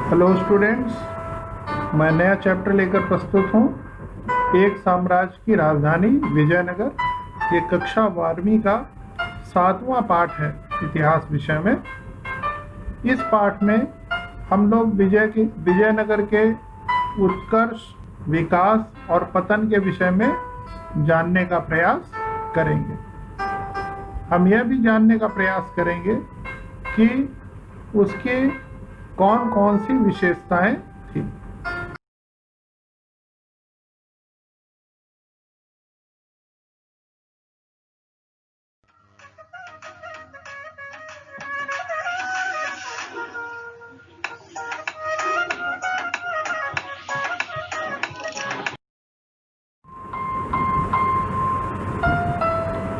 Hello students, मैं नया chapter लेकर प्रस्तुत हूँ। एक साम्राज्य की राजधानी विजयनगर। ये कक्षा 12वीं का 7वां पाठ है इतिहास विषय में। इस पाठ में हम लोग विजयनगर के उत्कर्ष, विकास और पतन के विषय में जानने का प्रयास करेंगे। हम यह भी जानने का प्रयास करेंगे कि उसकी कौन कौन सी विशेषताएं थी।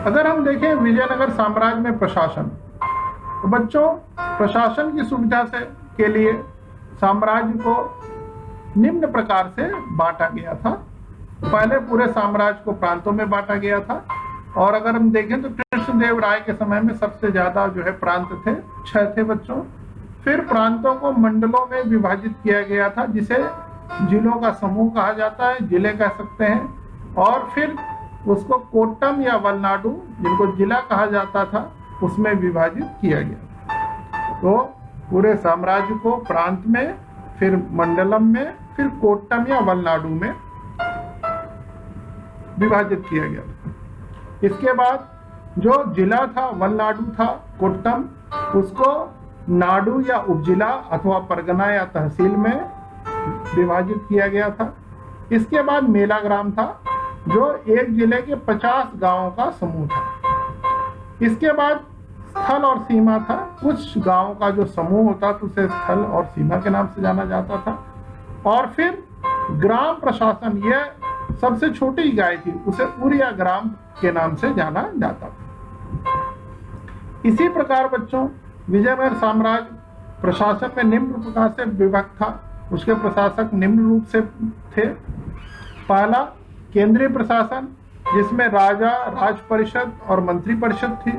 अगर हम देखें विजयनगर साम्राज्य में प्रशासन, तो बच्चों प्रशासन की सुविधा के लिए साम्राज्य को निम्न प्रकार से बांटा गया था। पहले पूरे साम्राज्य को प्रांतों में बांटा गया था, और अगर हम देखें तो कृष्णदेव राय के समय में सबसे ज्यादा जो है प्रांत थे, 6 थे बच्चों। फिर प्रांतों को मंडलों में विभाजित किया गया था, जिसे जिलों का समूह कहा जाता है, जिले कह सकते हैं। और फिर उसको कोट्टम या वलनाडु, जिनको जिला कहा जाता था, उसमें विभाजित किया गया। तो पूरे साम्राज्य को प्रांत में, फिर मंडलम में, फिर कोट्टम या वलनाडु में विभाजित किया गया। इसके बाद जो जिला था, वलनाडु था, कोट्टम, उसको नाडु या उपजिला अथवा परगना या तहसील में विभाजित किया गया था। इसके बाद मेला ग्राम था, जो एक जिले के 50 गांवों का समूह था। इसके बाद स्थल और सीमा था। कुछ गांवों का जो समूह होता था उसे स्थल और सीमा के नाम से जाना जाता था। और फिर ग्राम प्रशासन, यह सबसे छोटी इकाई थी, उसे उरिया ग्राम के नाम से जाना जाता था। इसी प्रकार बच्चों विजयनगर साम्राज्य प्रशासन में निम्न प्रकार से विभक्त था। उसके प्रशासक निम्न रूप से थे। पहला केंद्रीय प्रशासन, जिसमें राजा, राज परिषद और मंत्री परिषद थी।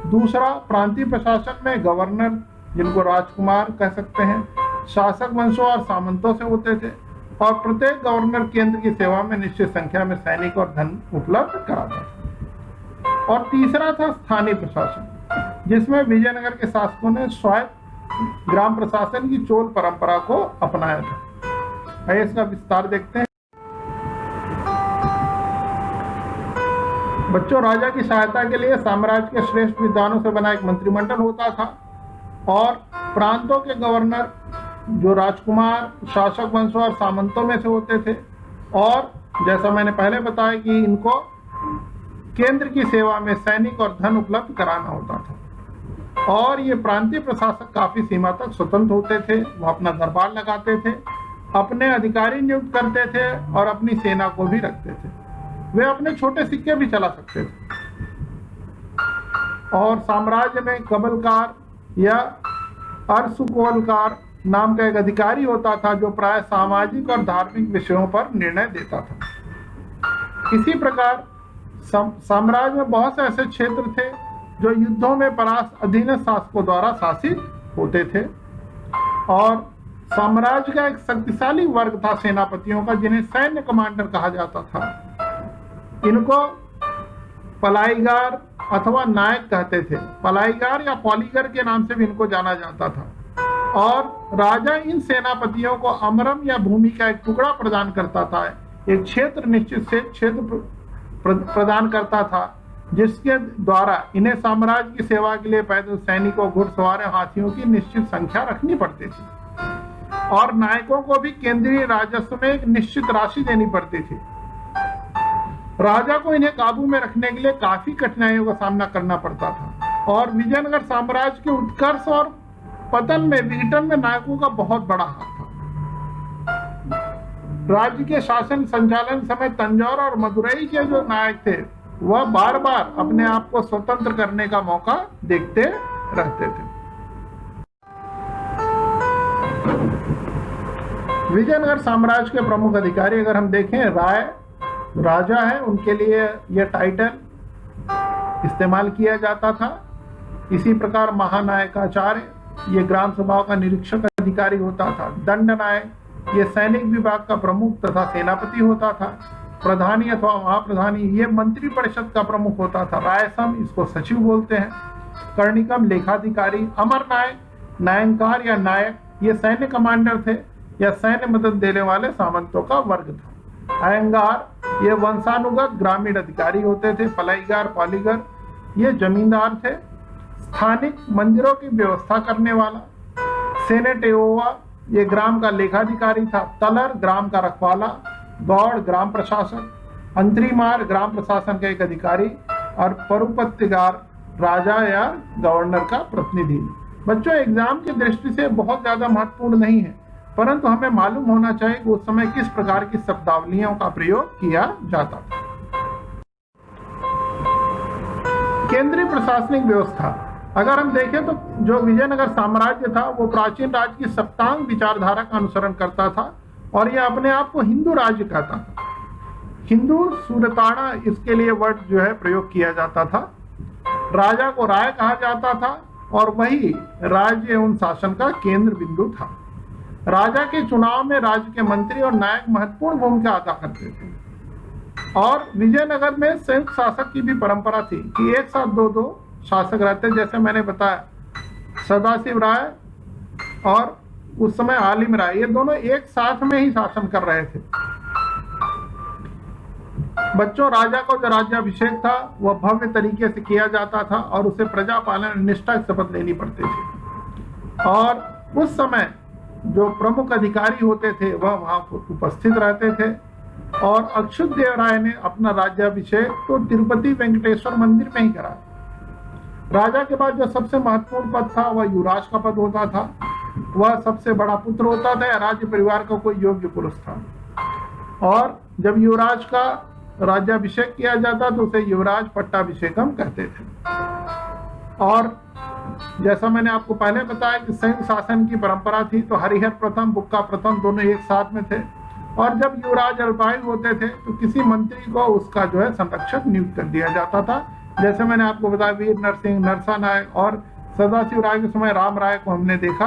दूसरा प्रांतीय प्रशासन में गवर्नर, जिनको राजकुमार कह सकते हैं, शासक वंशों और सामंतों से होते थे। और प्रत्येक गवर्नर केंद्र की सेवा में निश्चित संख्या में सैनिक और धन उपलब्ध कराता था। और तीसरा था स्थानीय प्रशासन, जिसमें विजयनगर के शासकों ने स्वायत्त ग्राम प्रशासन की चोल परंपरा को अपनाया था। आइए इसका विस्तार देखते हैं। बच्चों, राजा की सहायता के लिए साम्राज्य के श्रेष्ठ विद्वानों से बना एक मंत्रिमंडल होता था, और प्रांतों के गवर्नर जो राजकुमार, शासक वंशों और सामंतों में से होते थे। और जैसा मैंने पहले बताया कि इनको केंद्र की सेवा में सैनिक और धन उपलब्ध कराना होता था। और ये प्रांतीय प्रशासक काफी सीमा तक स्वतंत्र होते थे। वो अपना दरबार लगाते थे, अपने अधिकारी नियुक्त करते थे और अपनी सेना को भी रखते थे। वे अपने छोटे सिक्के भी चला सकते थे। और साम्राज्य में कबलकार या अर्सुकोलकार नाम का एक अधिकारी होता था, जो प्राय सामाजिक और धार्मिक विषयों पर निर्णय देता था। इसी प्रकार साम्राज्य में बहुत से ऐसे क्षेत्र थे जो युद्धों में परास्त अधीनस्थ शासकों द्वारा शासित होते थे। और साम्राज्य का एक शक्तिशाली वर्ग था सेनापतियों का, जिन्हें सैन्य कमांडर कहा जाता था। इनको पलाईगार अथवा नायक कहते थे। पलाईगार या पॉलीगर के नाम से भी इनको जाना जाता था। और राजा इन सेनापतियों को अमरम या भूमि का एक टुकड़ा प्रदान करता था, एक क्षेत्र, निश्चित से क्षेत्र प्रदान करता था, जिसके द्वारा इन्हें साम्राज्य की सेवा के लिए पैदल सैनिकों, घुड़सवारों, हाथियों की निश्चित संख्या रखनी पड़ती थी। और नायकों को भी केंद्रीय राजस्व में एक निश्चित राशि देनी पड़ती थी। राजा को इन्हें काबू में रखने के लिए काफी कठिनाइयों का सामना करना पड़ता था। और विजयनगर साम्राज्य के उत्कर्ष और पतन में, विघटन में नायकों का बहुत बड़ा हाथ था। राज्य के शासन संचालन समय तंजौर और मदुरई के जो नायक थे, वह बार बार अपने आप को स्वतंत्र करने का मौका देखते रहते थे। विजयनगर साम्राज्य के प्रमुख अधिकारी अगर हम देखें, राय राजा है, उनके लिए यह टाइटल इस्तेमाल किया जाता था। इसी प्रकार महानायकाचार्य, ये ग्राम सभाओं का निरीक्षक अधिकारी होता था। दंड नायक ये सैनिक विभाग का प्रमुख तथा सेनापति होता था। प्रधानी अथवा महाप्रधानी ये मंत्री परिषद का प्रमुख होता था। रायसम इसको सचिव बोलते हैं। कर्णिकम लेखाधिकारी। अमर नायक, नायंकार या नायक ये सैन्य कमांडर थे या सैन्य मदद देने वाले सामंतों का वर्ग था। अयंगार ये वंशानुगत ग्रामीण अधिकारी होते थे। पलाईगार, पालीगर ये जमींदार थे। स्थानिक मंदिरों की व्यवस्था करने वाला। सेनेटेओवा ये ग्राम का लेखाधिकारी था। तलर ग्राम का रखवाला। गौड़ ग्राम प्रशासक। अंतरीमार ग्राम प्रशासन का एक अधिकारी। और परुपत्तिगार राजा या गवर्नर का प्रतिनिधि। बच्चों, एग्जाम की दृष्टि से बहुत ज्यादा महत्वपूर्ण नहीं है, परंतु हमें मालूम होना चाहिए कि उस समय किस प्रकार की शब्दावलियों का प्रयोग किया जाता था। केंद्रीय प्रशासनिक व्यवस्था अगर हम देखें तो जो विजयनगर साम्राज्य था वो प्राचीन राज्य की सप्तांग विचारधारा का अनुसरण करता था और यह अपने आप को हिंदू राज्य कहता था। हिंदू सुरताड़ा इसके लिए वर्ड जो है प्रयोग किया जाता था। राजा को राय कहा जाता था और वही राज्य एवं शासन का केंद्र बिंदु था। राजा के चुनाव में राज्य के मंत्री और नायक महत्वपूर्ण भूमिका अदा करते थे। और विजयनगर में संयुक्त शासक की भी परंपरा थी कि एक साथ दो शासक रहते। जैसे मैंने बताया, सदाशिव राय और उस समय आलिम राय ये दोनों एक साथ में ही शासन कर रहे थे। बच्चों, राजा का जो राज्याभिषेक था वह भव्य तरीके से किया जाता था और उसे प्रजा पालन निष्ठा की शपथ लेनी पड़ती थी। और उस समय जो प्रमुख अधिकारी होते थे वह वहां उपस्थित रहते थे। और अच्युत देव राय ने अपना राज्याभिषेक तो तिरुपति वेंकटेश्वर मंदिर में ही करा। राजा के बाद जो सबसे महत्वपूर्ण पद था वह युवराज का पद होता था। वह सबसे बड़ा पुत्र होता था या राज्य परिवार का कोई योग्य पुरुष था। और जब युवराज का राज्याभिषेक किया जाता तो उसे युवराज पट्टाभिषेकम कहते थे। और जैसा मैंने आपको पहले बताया कि संयुक्त शासन की परंपरा थी, तो हरिहर प्रथम, बुक्का प्रथम दोनों एक साथ में थे। और जब युवराज अल्पायु होते थे तो किसी मंत्री को उसका जो है संरक्षक नियुक्त कर दिया जाता था। जैसे मैंने आपको बताया, वीर नरसिंह, नरसा नायक और सदाशिव राय के समय राम राय को हमने देखा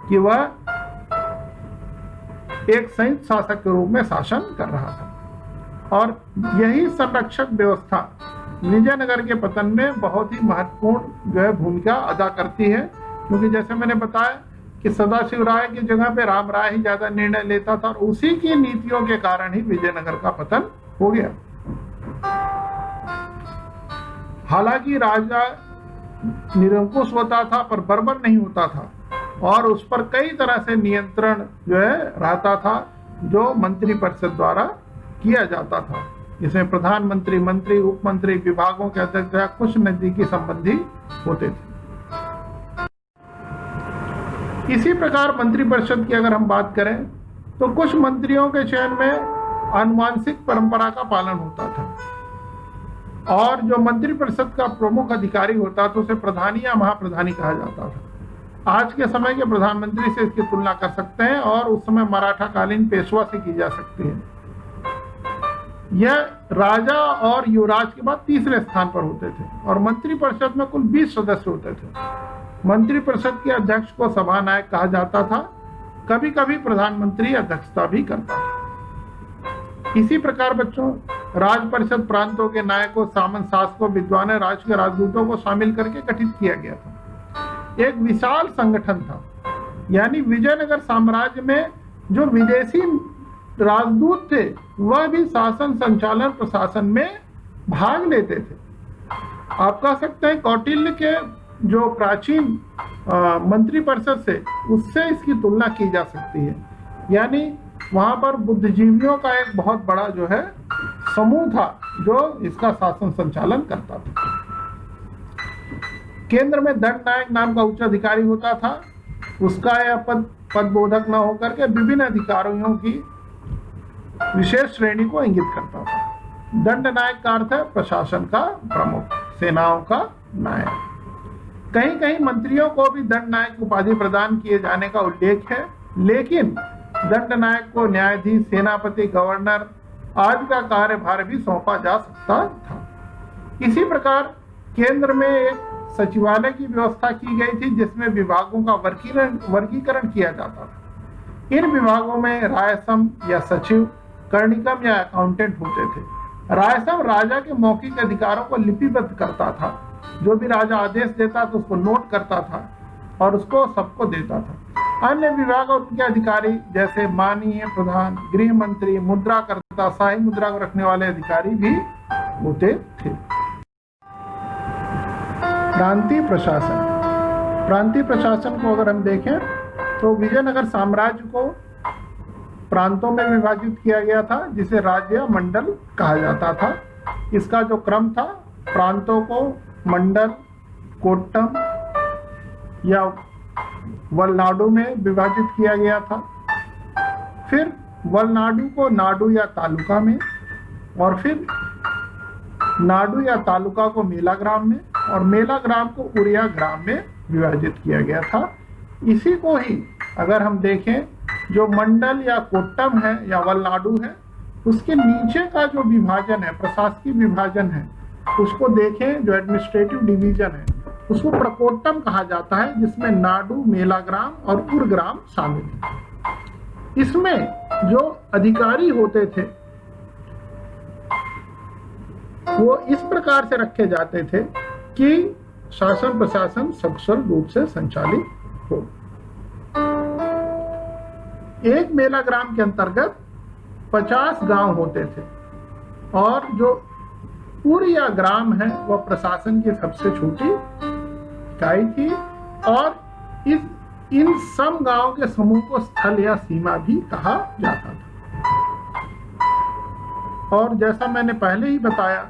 कि वह एक संयुक्त शासक के रूप में शासन कर रहा था। और यही संरक्षक व्यवस्था विजयनगर के पतन में बहुत ही महत्वपूर्ण जो है भूमिका अदा करती है, क्योंकि जैसे मैंने बताया कि सदाशिव राय की जगह पे राम राय ही ज्यादा निर्णय लेता था और उसी की नीतियों के कारण ही विजयनगर का पतन हो गया। हालांकि राजा निरंकुश होता था पर बर्बर नहीं होता था और उस पर कई तरह से नियंत्रण जो है रहता था जो मंत्री परिषद द्वारा किया जाता था। इसमें प्रधानमंत्री, मंत्री, उप मंत्री, विभागों के अध्यक्ष या कुछ नजदीकी संबंधी होते थे। इसी प्रकार मंत्री परिषद की अगर हम बात करें तो कुछ मंत्रियों के चयन में आनुवंशिक परंपरा का पालन होता था। और जो मंत्री परिषद का प्रमुख अधिकारी होता था उसे प्रधानी या महाप्रधानी कहा जाता था। आज के समय के प्रधानमंत्री से इसकी तुलना कर सकते हैं और उस समय मराठा कालीन पेशवा से की जा सकती है। यह राजा और युवराज के बाद तीसरे स्थान पर होते थे और मंत्री परिषद में कुल 20 सदस्य होते थे। मंत्री परिषद के अध्यक्ष को सभा नायक कहा जाता था। कभी कभी प्रधानमंत्री अध्यक्षता भी करता था। इसी प्रकार बच्चों, राज परिषद प्रांतों के नायकों, सामंत शासकों, विद्वान राज्य के राजदूतों को शामिल करके गठित किया गया था। एक विशाल संगठन था, यानी विजयनगर साम्राज्य में जो विदेशी राजदूत थे वह भी शासन, संचालन, प्रशासन में भाग लेते थे। आप कह सकते हैं कौटिल्य के जो प्राचीन मंत्री परिषद से उससे इसकी तुलना की जा सकती है। यानी वहां पर बुद्धिजीवियों का एक बहुत बड़ा जो है समूह था जो इसका शासन संचालन करता था। केंद्र में दंड नायक नाम का उच्च अधिकारी होता था। उसका यह पद बोधक न होकर के विभिन्न अधिकारियों की विशेष श्रेणी को इंगित करता था। दंड नायक का अर्थ है प्रशासन का प्रमुख, सेनाओं का नायक। कहीं कहीं मंत्रियों को भी दंड नायक उपाधि प्रदान किए जाने का उल्लेख है, लेकिन दंड नायक को न्यायाधीश, सेनापति, गवर्नर आदि का कार्यभार भी सौंपा जा सकता था। इसी प्रकार केंद्र में एक सचिवालय की व्यवस्था की गई थी जिसमें विभागों का वर्गीकरण किया जाता था। इन विभागों में रायसम या सचिव, कर्णिकम या अकाउंटेंट होते थे। रायसम राजा के मौखिक अधिकारों को लिपिबद्ध करता था। जो भी राजा आदेश देता था उसको नोट करता था और उसको सबको देता था। अन्य विभाग और उनके अधिकारी जैसे माननीय प्रधान, गृह मंत्री, मुद्राकर्ता, शाही मुद्रा को रखने वाले अधिकारी भी होते थे। प्रांतीय प्रशासन। प्रांतीय प्रशासन को अगर हम देखें तो विजयनगर साम्राज्य को प्रांतों में विभाजित किया गया था जिसे राज्य मंडल कहा जाता था। इसका जो क्रम था, प्रांतों को मंडल, कोट्टम या वलनाडु में विभाजित किया गया था। फिर वलनाडु को नाडु या तालुका में, और फिर नाडु या तालुका को मेला ग्राम में, और मेला ग्राम को उरिया ग्राम में विभाजित किया गया था। इसी को ही अगर हम देखें, जो मंडल या कोट्टम है या वलनाडु है, उसके नीचे का जो विभाजन है, प्रशासकीय विभाजन है, उसको देखें, जो एडमिनिस्ट्रेटिव डिवीजन है, उसको प्रकोट्टम कहा जाता है, जिसमें नाडु, मेला ग्राम और उर ग्राम शामिल है। इसमें जो अधिकारी होते थे वो इस प्रकार से रखे जाते थे कि शासन प्रशासन सकुशल रूप से संचालित हो। एक मेला ग्राम के अंतर्गत 50 गांव होते थे, और जो उरिया ग्राम है वह प्रशासन की सबसे छोटी इकाई थी, और इन सम गांव के समूह को स्थल या सीमा भी कहा जाता था। और जैसा मैंने पहले ही बताया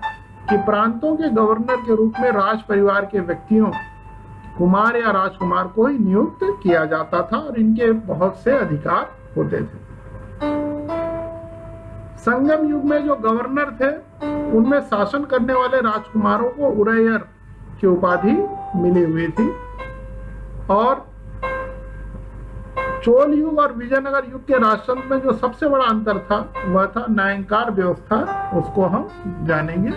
कि प्रांतों के गवर्नर के रूप में राज परिवार के व्यक्तियों, कुमार या राजकुमार को ही नियुक्त किया जाता था, और इनके बहुत से अधिकार होते थे। संगम युग में जो गवर्नर थे उनमें शासन करने वाले राजकुमारों को उरैयर की उपाधि मिली हुई थी, और चोल युग और विजयनगर युग के राजतंत्र में जो सबसे बड़ा अंतर था वह था न्यायकार व्यवस्था। उसको हम जानेंगे।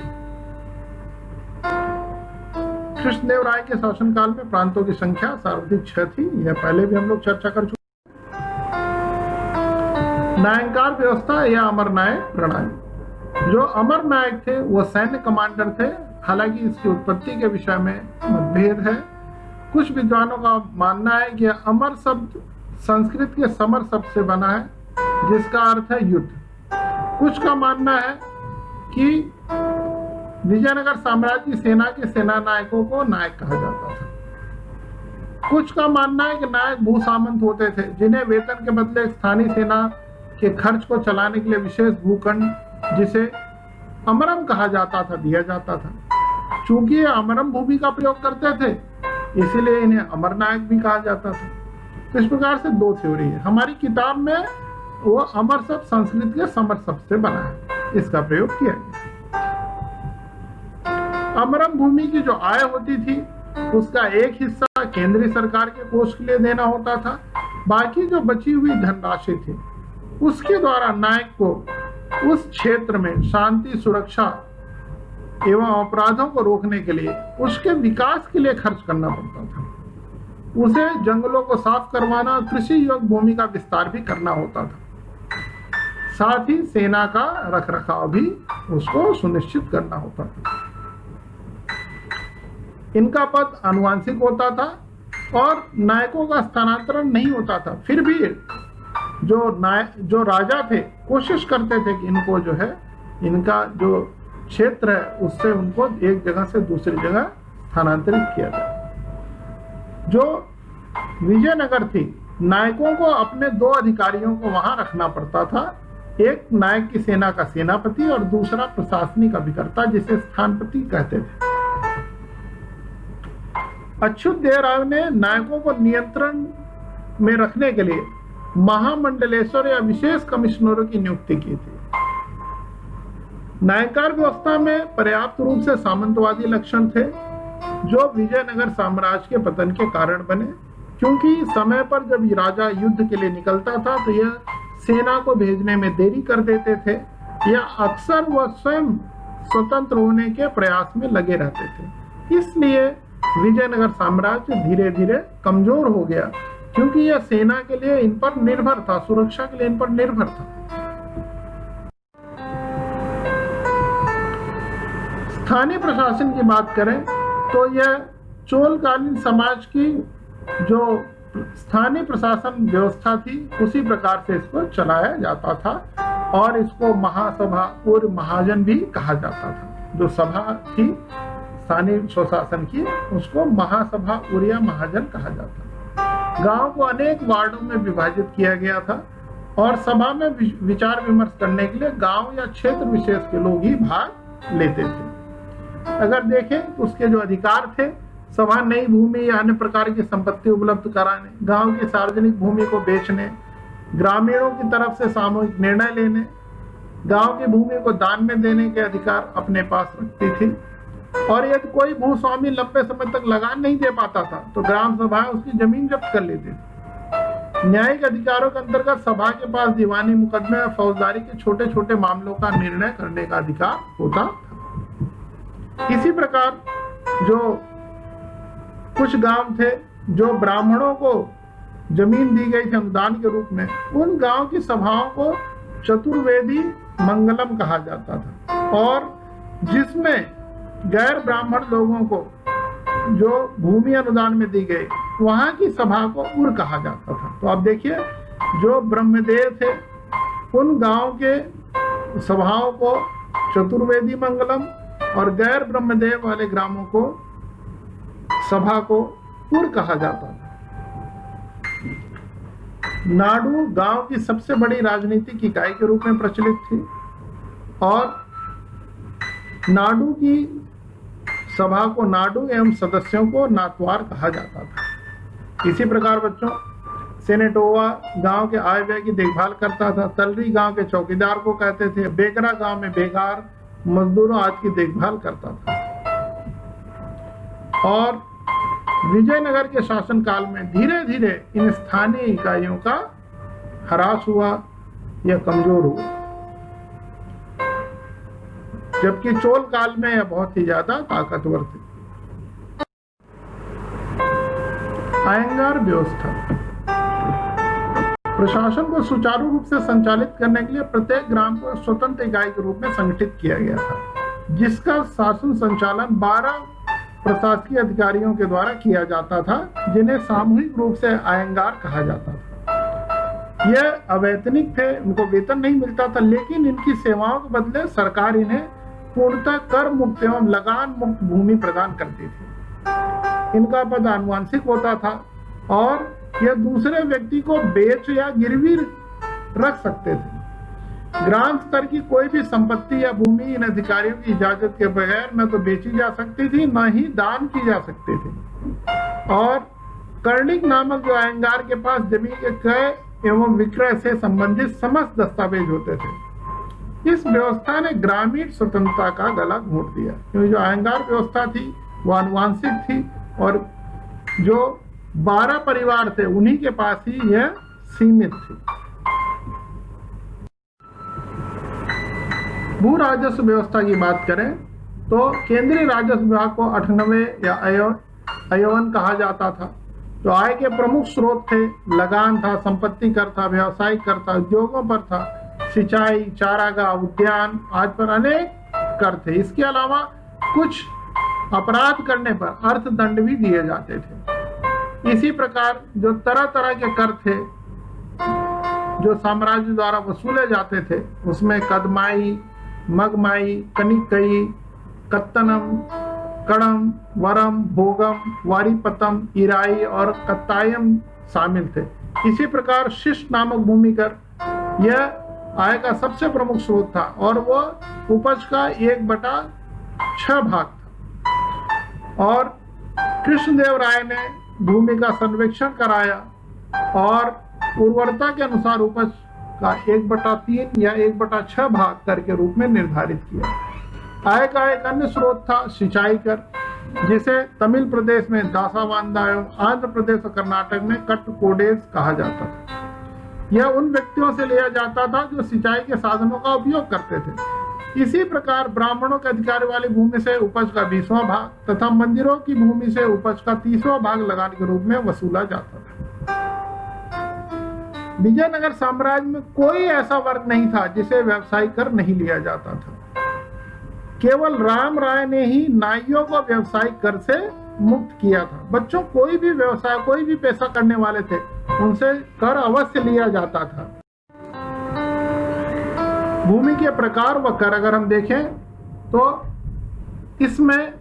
कृष्णदेव राय के शासनकाल में प्रांतों की संख्या सर्वाधिक 6 थी। यह पहले भी हम लोग चर्चा कर चुके। न्यायकार व्यवस्था या अमर न्याय प्रणाली। जो अमर नायक थे वो सैन्य कमांडर थे। हालांकि इसकी उत्पत्ति के विषय में मतभेद है। कुछ विद्वानों का मानना है कि अमर शब्द संस्कृत के समर शब्द से बना है, जिसका अर्थ है युद्ध। कुछ का मानना है कि विजयनगर साम्राज्य की सेना के सेना नायकों को नायक कहा जाता था। कुछ का मानना है कि नायक भू सामंत होते थे, जिन्हें वेतन के बदले स्थानीय सेना के खर्च को चलाने के लिए विशेष भूखंड, जिसे अमरम कहा जाता था, दिया जाता था। चूंकि ये अमरम भूमि का प्रयोग करते थे, इसीलिए इन्हें अमर नायक भी कहा जाता था। तो इस प्रकार से दो थ्योरी है। हमारी किताब में वो अमर शब्द संस्कृत के समर शब्द से बना है, इसका प्रयोग किया गया। अमरम भूमि की जो आय होती थी उसका एक हिस्सा केंद्रीय सरकार के कोष के लिए देना होता था। बाकी जो बची हुई धनराशि थी उसके द्वारा नायक को उस क्षेत्र में शांति, सुरक्षा एवं अपराधों को रोकने के लिए, उसके विकास के लिए खर्च करना पड़ता था। उसे जंगलों को साफ करवाना, कृषि योग्य भूमि का विस्तार भी करना होता था। साथ ही सेना का रखरखाव भी उसको सुनिश्चित करना होता था। इनका पद आनुवंशिक होता था और नायकों का स्थानांतरण नहीं होता था। फिर भी जो राजा थे कोशिश करते थे कि इनको जो है, इनका जो क्षेत्र है उससे उनको एक जगह से दूसरी जगह स्थानांतरित किया जाए। जो विजयनगर थी, नायकों को अपने दो अधिकारियों को वहां रखना पड़ता था। एक नायक की सेना का सेनापति और दूसरा प्रशासनिक अभिकर्ता, जिसे स्थानपति कहते थे। अच्युत देव राय ने नायकों को नियंत्रण में रखने के लिए महामंडलेश्वर या विशेष कमिश्नरों की नियुक्ति की थी। नायकार व्यवस्था में पर्याप्त रूप से सामंतवादी लक्षण थे, जो विजयनगर साम्राज्य के पतन के कारण बने। क्योंकि समय पर जब राजा युद्ध के लिए निकलता था तो यह सेना को भेजने में देरी कर देते थे, या अक्सर वह स्वयं स्वतंत्र होने के प्रयास में लगे रहते थे। इसलिए विजयनगर साम्राज्य धीरे धीरे कमजोर हो गया, क्योंकि यह सेना के लिए इन पर निर्भर था, सुरक्षा के लिए इन पर निर्भर था। स्थानीय प्रशासन की बात करें तो यह चोलकालीन समाज की जो स्थानीय प्रशासन व्यवस्था थी उसी प्रकार से इसको चलाया जाता था, और इसको महासभा और महाजन भी कहा जाता था। जो सभा थी स्थानीय स्वशासन की उसको महासभा और या महाजन कहा जाता था। गांव को अनेक वार्डों में विभाजित किया गया था, और सभा में विचार विमर्श करने के लिए गांव या क्षेत्र विशेष के लोग ही भाग लेते थे। अगर देखें तो उसके जो अधिकार थे, सभा नई भूमि या अन्य प्रकार की संपत्ति उपलब्ध कराने, गांव की सार्वजनिक भूमि को बेचने, ग्रामीणों की तरफ से सामूहिक निर्णय लेने, गांव की भूमि को दान में देने के अधिकार अपने पास रखती थी। और यदि कोई भूस्वामी लंबे समय तक लगान नहीं दे पाता था तो ग्राम सभा उसकी जमीन जब्त कर लेती थी। न्यायिक अधिकारों के अंतर्गत सभा के पास दीवानी मुकदमे और फौजदारी के छोटे छोटे मामलों का निर्णय करने का अधिकार होता था। इसी प्रकार जो कुछ गांव थे जो ब्राह्मणों को जमीन दी गई थी अनुदान के रूप में, उन गांव की सभाओं को चतुर्वेदी मंगलम कहा जाता था, और जिसमें गैर ब्राह्मण लोगों को जो भूमि अनुदान में दी गई वहां की सभा को उर कहा जाता था। तो आप देखिए जो ब्रह्मदेव थे उन गांव के सभाओं को चतुर्वेदी मंगलम और गैर ब्रह्मदेव वाले ग्रामों को सभा को उर कहा जाता था। नाडु गांव की सबसे बड़ी राजनीतिक इकाई के रूप में प्रचलित थी, और नाडु की सभा को नाडु एवं सदस्यों को नातवार कहा जाता था। इसी प्रकार बच्चों सेनेटोवा गांव के आय व्यय की देखभाल करता था, तलरी गांव के चौकीदार को कहते थे, बेगरा गांव में बेगार मजदूरों आदि की देखभाल करता था। और विजयनगर के शासन काल में धीरे धीरे इन स्थानीय इकाइयों का ह्रास हुआ या कमजोर हुआ, जबकि चोल काल में यह बहुत ही ज्यादा ताकतवर थे। अयंगार व्यवस्था प्रशासन को सुचारू रूप से संचालित करने के लिए प्रत्येक ग्राम को स्वतंत्र इकाई के रूप में संगठित किया गया था, जिसका शासन संचालन 12 प्रशासकीय अधिकारियों के द्वारा किया जाता था, जिन्हें सामूहिक रूप से अयंगार कहा जाता था। यह अवैतनिक थे, उनको वेतन नहीं मिलता था, लेकिन इनकी सेवाओं के बदले सरकार इन्हें पूर्णतः कर मुक्त एवं लगान मुक्त भूमि प्रदान करती थी। इनका पद आनुवंशिक होता था और यह दूसरे व्यक्ति को बेच या गिरवी रख सकते थे। ग्राम स्तर की कोई भी संपत्ति या भूमि इन अधिकारियों की इजाजत के बगैर न तो बेची जा सकती थी न ही दान की जा सकती थी। और कर्णिक नामक जो अयंगार के पास जमीन के क्रय एवं विक्रय से संबंधित समस्त दस्तावेज होते थे। इस व्यवस्था ने ग्रामीण स्वतंत्रता का गला घोंट दिया, क्योंकि जो अयंगार व्यवस्था थी वो आनुवंशिक थी और जो 12 परिवार थे उन्हीं के पास ही यह सीमित थी। भू राजस्व व्यवस्था की बात करें तो केंद्रीय राजस्व विभाग को 98 या अयवन कहा जाता था। जो आय के प्रमुख स्रोत थे, लगान था, संपत्ति कर था, व्यवसायिक कर था, उद्योगों पर था, सिंचाई, चारागाह, उद्यान आदि पर अनेक कर थे। इसके अलावा कुछ अपराध करने पर अर्थदंड भी दिए जाते थे। इसी प्रकार जो तरह तरह के कर थे जो साम्राज्य द्वारा वसूले जाते थे, उसमें कदमाई, मगमाई, कनिकई, कत्तनम, कड़म, वरम, भोगम, वारीपतम, इराई और कत्तायम शामिल थे। इसी प्रकार शिष्ट नामक भूमि कर यह आय का सबसे प्रमुख स्रोत था और वो उपज का 1/6 भाग था। और कृष्णदेव राय ने भूमि का सर्वेक्षण कराया और उर्वरता के अनुसार उपज का 1/3 या 1/6 भाग कर के रूप में निर्धारित किया। आय का एक अन्य स्रोत था सिंचाई कर, जिसे तमिल प्रदेश में दासावांदा एवं आंध्र प्रदेश और कर्नाटक में कट्टकोडेस कहा जाता था। यह उन व्यक्तियों से लिया जाता था जो सिंचाई के साधनों का उपयोग करते थे। इसी प्रकार ब्राह्मणों के अधिकार वाली भूमि से उपज का 20वां भाग तथा मंदिरों की भूमि से उपज का 30वां भाग लगान के रूप में वसूला जाता था। विजयनगर साम्राज्य में कोई ऐसा वर्ग नहीं था जिसे व्यवसायिक कर नहीं लिया जाता था। केवल राम राय ने ही नाइयों को व्यवसायिक कर से मुक्त किया था। बच्चों, कोई भी व्यवसाय, कोई भी पैसा करने वाले थे, उनसे कर अवश्य लिया जाता था। भूमि के प्रकार व कर अगर हम देखें तो इसमें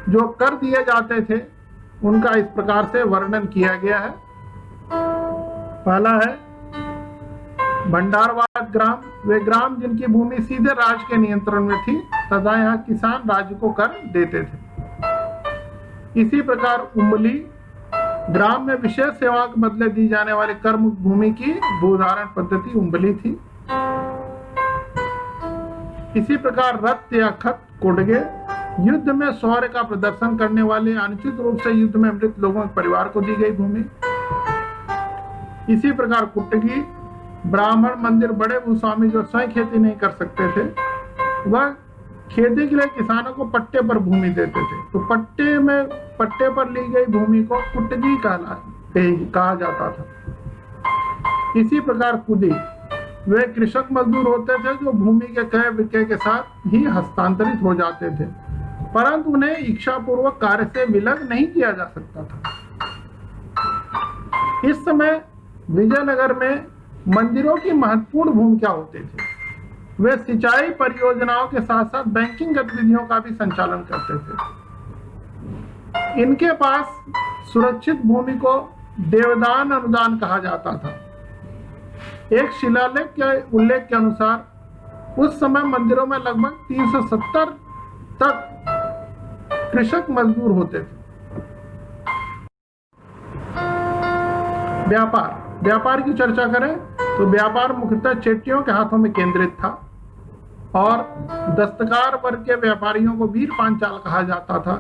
जो कर दिए जाते थे उनका इस प्रकार से वर्णन किया गया है। पहला है भंडारवाद ग्राम, वे ग्राम जिनकी भूमि सीधे राज्य के नियंत्रण में थी तथा यहाँ किसान राज्य को कर देते थे। इसी प्रकार उम्बली ग्राम में विशेष सेवा के बदले दी जाने वाली कर मुक्त भूमि की भूधारण पद्धति उम्बली थी। इसी प्रकार रथ या खत कुडगे, युद्ध में शौर्य का प्रदर्शन करने वाले अनुचित रूप से युद्ध में मृत लोगों के परिवार को दी गई भूमि। इसी प्रकार कुटगी, ब्राह्मण, मंदिर, बड़े भूस्वामी जो स्वयं खेती नहीं कर सकते थे, वह खेती के लिए किसानों को पट्टे पर भूमि देते थे। तो पट्टे पर ली गई भूमि को कुटगी कहा जाता था। इसी प्रकार कुदी, वे कृषक मजदूर होते थे जो भूमि के क्रय विक्रय के साथ ही हस्तांतरित हो जाते थे, परंतु उन्हें इच्छापूर्वक कार्य से विलग नहीं किया जा सकता था। इस समय विजयनगर में मंदिरों की महत्वपूर्ण भूमिका होती थी। वे सिंचाई परियोजनाओं के साथ साथ बैंकिंग गतिविधियों का भी संचालन करते थे। इनके पास सुरक्षित भूमि को देवदान अनुदान कहा जाता था। एक शिलालेख के उल्लेख के अनुसार उस समय मंदिरों में लगभग 370 तक कृषक मजदूर होते थे। व्यापार की चर्चा करें तो व्यापार मुख्यतः चेट्टियों के हाथों में केंद्रित था और दस्तकार वर्ग के व्यापारियों को वीर पांचाल कहा जाता था।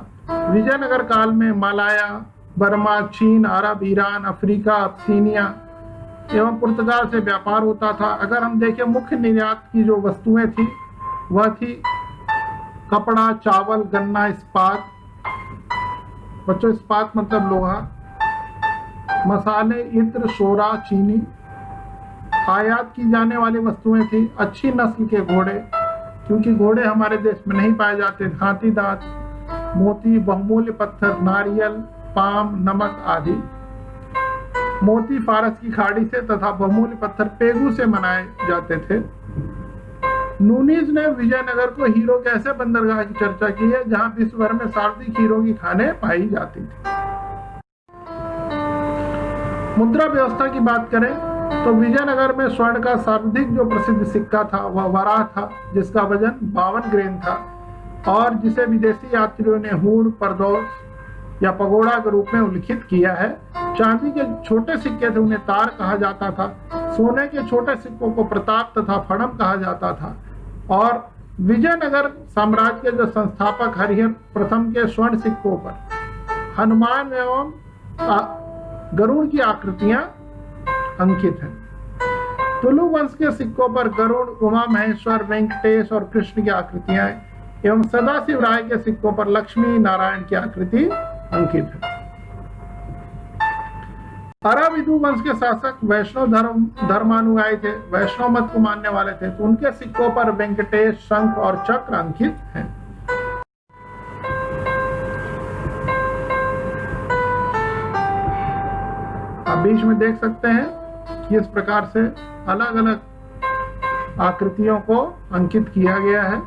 विजयनगर काल में मलाया, बर्मा, चीन, अरब, ईरान, अफ्रीका, अब्सीनिया एवं पुर्तगाल से व्यापार होता था। अगर हम देखें मुख्य निर्यात की जो वस्तुएं थी वह थी कपड़ा, चावल, गन्ना, इस्पात। बच्चों, इस्पात मतलब लोहा, मसाले, इत्र, सोरा, चीनी। आयात की जाने वाली वस्तुएं थी अच्छी नस्ल के घोड़े, क्योंकि घोड़े हमारे देश में नहीं पाए जाते, हाथी दांत, मोती, बहुमूल्य पत्थर, नारियल, पाम, नमक आदि। मोती फारस की खाड़ी से तथा बहुमूल्य पत्थर पेगू से बनाए जाते थे। नूनीज ने विजयनगर को हीरो के ऐसे बंदरगाह की चर्चा की है जहां विश्व भर में सर्वाधिक हीरो की खानें पाई जाती थी। मुद्रा व्यवस्था की बात करें तो विजयनगर में स्वर्ण का सर्वाधिक जो प्रसिद्ध सिक्का था वह वराह था, जिसका वजन 52 ग्रेन था और जिसे विदेशी यात्रियों ने हूण, परदोष या पगोड़ा के रूप में उल्लिखित किया है। चांदी के छोटे सिक्के थे, उन्हें तार कहा जाता था। सोने के छोटे सिक्कों को प्रताप तथा फड़म कहा जाता था। और विजयनगर साम्राज्य के जो संस्थापक हरिहर प्रथम के स्वर्ण सिक्कों पर हनुमान एवं गरुड़ की आकृतियां अंकित हैं। तुलु वंश के सिक्कों पर गरुड़, उमा महेश्वर, वेंकटेश और कृष्ण की आकृतियां एवं सदाशिव राय के सिक्कों पर लक्ष्मी नारायण की आकृति अंकित है। अराविदु वंश के शासक वैष्णव धर्मानुयायी थे, वैष्णव मत को मानने वाले थे, तो उनके सिक्कों पर वेंकटेश, शंख और चक्र अंकित हैं। आप बीच में देख सकते हैं कि इस प्रकार से अलग अलग आकृतियों को अंकित किया गया है।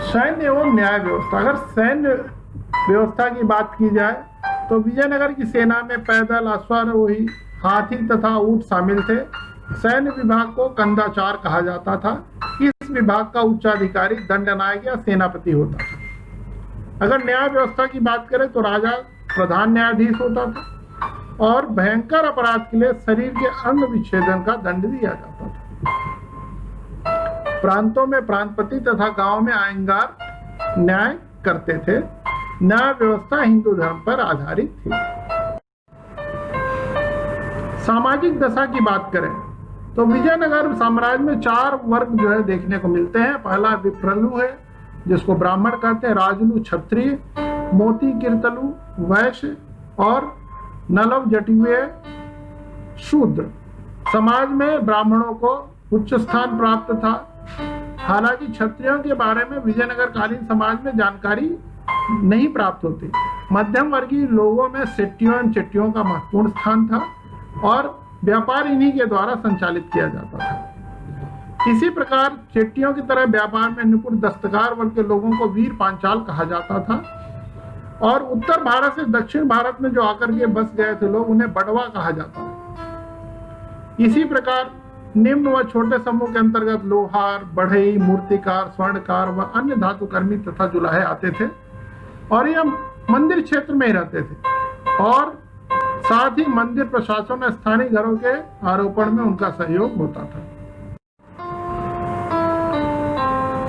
सैन्य एवं न्याय व्यवस्था। अगर सैन्य व्यवस्था की बात की जाए तो विजयनगर की सेना में पैदल, अश्वारोही, हाथी तथा ऊंट शामिल थे। सैन्य विभाग को कंदाचार कहा जाता था। इस विभाग का उच्चाधिकारी दंडनायक या सेनापति होता था। अगर न्याय व्यवस्था की बात करें तो राजा प्रधान न्यायाधीश होता था और भयंकर अपराध के लिए शरीर के अंग विच्छेदन का दंड दिया जाता था। प्रांतों में प्रांतपति तथा गांव में आयंगार न्याय करते थे। न्याय व्यवस्था हिंदू धर्म पर आधारित थी। सामाजिक दशा की बात करें तो विजयनगर साम्राज्य में 4 वर्ग जो है देखने को मिलते हैं। पहला विप्रलु है, जिसको ब्राह्मण कहते हैं, राजलु क्षत्रिय, मोती कीर्तलु वैश्य और नलव जटिवे शूद्र। समाज में ब्राह्मणों को उच्च स्थान प्राप्त था। हालांकि क्षत्रियों के बारे में विजयनगर कालीन समाज में जानकारी नहीं प्राप्त होती। मध्यम वर्गीय लोगों में सेट्टियों एवं चेट्टियों का महत्वपूर्ण स्थान था और व्यापार इन्हीं के द्वारा संचालित किया जाता था। इसी प्रकार चेट्टियों की तरह व्यापार में निपुण दस्तकार वर्ग के लोगों को वीर पांचाल कहा जाता था और उत्तर भारत से दक्षिण भारत में जो आकर के बस गए थे लोग, उन्हें बड़वा कहा जाता था। इसी प्रकार निम्न व छोटे समूह के अंतर्गत लोहार, बढ़ई, मूर्तिकार, स्वर्णकार व अन्य धातुकर्मी तथा जुलाहे आते थे और यह मंदिर क्षेत्र में ही रहते थे और साथ ही मंदिर प्रशासन और स्थानीय घरों के आरोपण में उनका सहयोग होता था।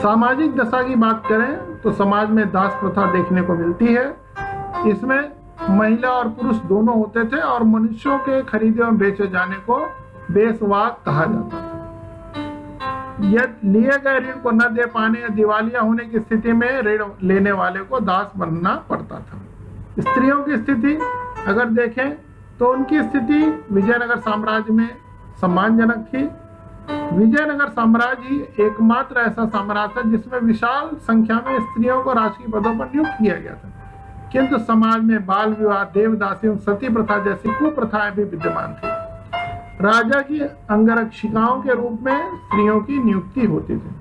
सामाजिक दशा की बात करें तो समाज में दास प्रथा देखने को मिलती है। इसमें महिला और पुरुष दोनों होते थे और मनुष्यों के खरीदे और बेचे जाने को बेसवाक कहा जाता था। यदि लिए गए ऋण को न दे पाने या दिवालिया होने की स्थिति में ऋण लेने वाले को दास बनना पड़ता था। स्त्रियों की स्थिति अगर देखें तो उनकी स्थिति विजयनगर साम्राज्य में सम्मानजनक थी। विजयनगर साम्राज्य ही एकमात्र ऐसा साम्राज्य था जिसमें विशाल संख्या में स्त्रियों को राजकीय पदों पर नियुक्त किया गया था, किंतु समाज में बाल विवाह, देवदासी और सती प्रथा जैसी कुप्रथाएं भी विद्यमान थी। राजा की अंगरक्षिकाओं के रूप में स्त्रियों की नियुक्ति होती थी।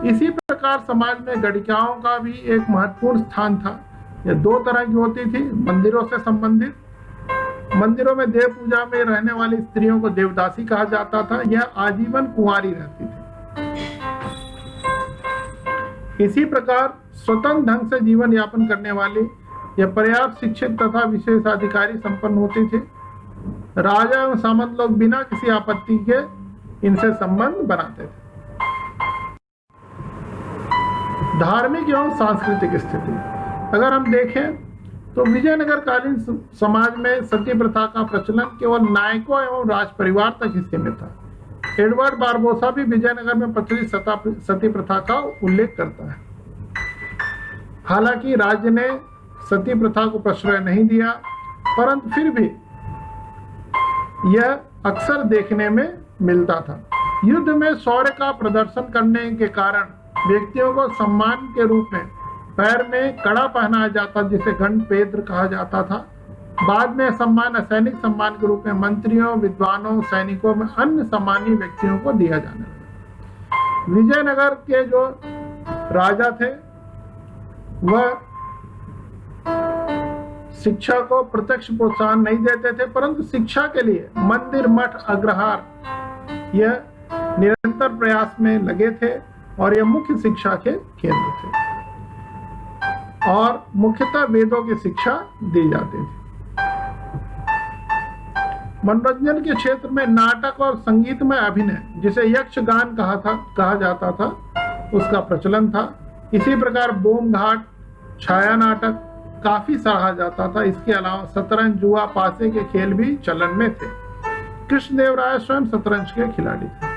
इसी प्रकार समाज में गणिकाओं का भी एक महत्वपूर्ण स्थान था। यह 2 तरह की होती थी, मंदिरों से संबंधित। मंदिरों में देव पूजा में रहने वाली स्त्रियों को देवदासी कहा जाता था। यह आजीवन कुंवारी रहती थी। इसी प्रकार स्वतंत्र ढंग से जीवन यापन करने वाली यह पर्याप्त शिक्षित तथा विशेषाधिकारी संपन्न होती थी। राजा एवं सामंत लोग बिना किसी आपत्ति के इनसे संबंध बनाते थे। धार्मिक एवं सांस्कृतिक स्थिति अगर हम देखें तो विजयनगर कालीन समाज में सती प्रथा का प्रचलन केवल नायकों एवं राज परिवार तक ही सीमित था। एडवर्ड बारबोसा भी विजयनगर में प्रचलित सती प्रथा का उल्लेख करता है। हालांकि राज्य ने सती प्रथा को प्रश्रय नहीं दिया, परंतु फिर भी यह अक्सर देखने में मिलता था। युद्ध में शौर्य का प्रदर्शन करने के कारण व्यक्तियों को सम्मान के रूप में पैर में कड़ा पहनाया जाता, जिसे गणपेद्र कहा जाता था। बाद में सम्मान सैनिक सम्मान के रूप में मंत्रियों, विद्वानों, सैनिकों में अन्य सम्मानीय व्यक्तियों को दिया जाने लगा। विजयनगर के जो राजा थे वह शिक्षा को प्रत्यक्ष प्रोत्साहन नहीं देते थे, परंतु शिक्षा के लिए मंदिर, मठ, अग्रहार यह निरंतर प्रयास में लगे थे और यह मुख्य शिक्षा के केंद्र थे और मुख्यतः वेदों की शिक्षा दी जाती थी। मनोरंजन के क्षेत्र में नाटक और संगीतमय अभिनय, जिसे यक्षगान कहा जाता था, उसका प्रचलन था। इसी प्रकार बोम घाट, छाया नाटक काफी सराहा जाता था। इसके अलावा शतरंज, जुआ, पासे के खेल भी चलन में थे। कृष्णदेवराय स्वयं शतरंज के खिलाड़ी थे।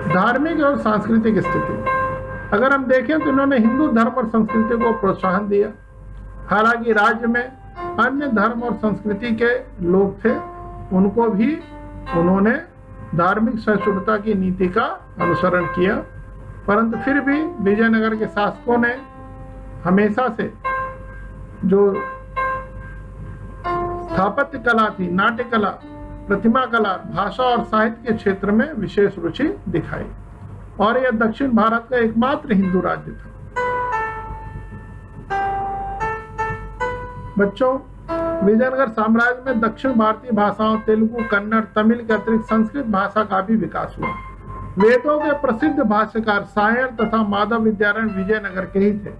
धार्मिक और सांस्कृतिक स्थिति, अगर हम देखें तो इन्होंने हिंदू धर्म और संस्कृति को प्रोत्साहन दिया। हालांकि राज्य में अन्य धर्म और संस्कृति के लोग थे, उनको भी उन्होंने धार्मिक सहिष्णुता की नीति का अनुसरण किया, परंतु फिर भी विजयनगर के शासकों ने हमेशा से जो स्थापत्य कला थी, नाट्य कला, प्रतिमा कला, भाषा और साहित्य के क्षेत्र में विशेष रुचि दिखाई, और यह दक्षिण भारत का एकमात्र हिंदू राज्य था। बच्चों, विजयनगर साम्राज्य में दक्षिण भारतीय भाषाओं तेलुगु, कन्नड़, तमिल के अतिरिक्त संस्कृत भाषा का भी विकास हुआ। वेदों के प्रसिद्ध भाष्यकार सायण तथा माधव विद्यारण विजयनगर के ही थे।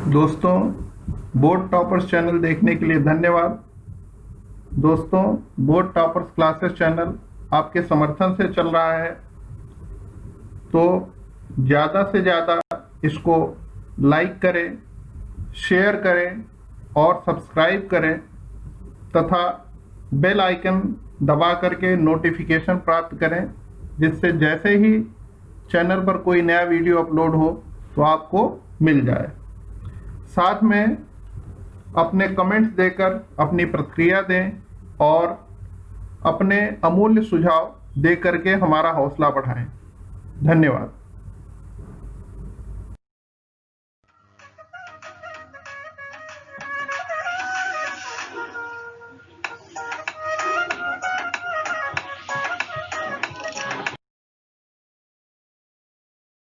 दोस्तों, बोर्ड टॉपर्स चैनल देखने के लिए धन्यवाद। दोस्तों, बोर्ड टॉपर्स क्लासेस चैनल आपके समर्थन से चल रहा है, तो ज़्यादा से ज़्यादा इसको लाइक करें, शेयर करें और सब्सक्राइब करें तथा बेल आइकन दबा करके नोटिफिकेशन प्राप्त करें, जिससे जैसे ही चैनल पर कोई नया वीडियो अपलोड हो तो आपको मिल जाए। साथ में अपने कमेंट्स देकर अपनी प्रतिक्रिया दें और अपने अमूल्य सुझाव दे करके हमारा हौसला बढ़ाएं। धन्यवाद।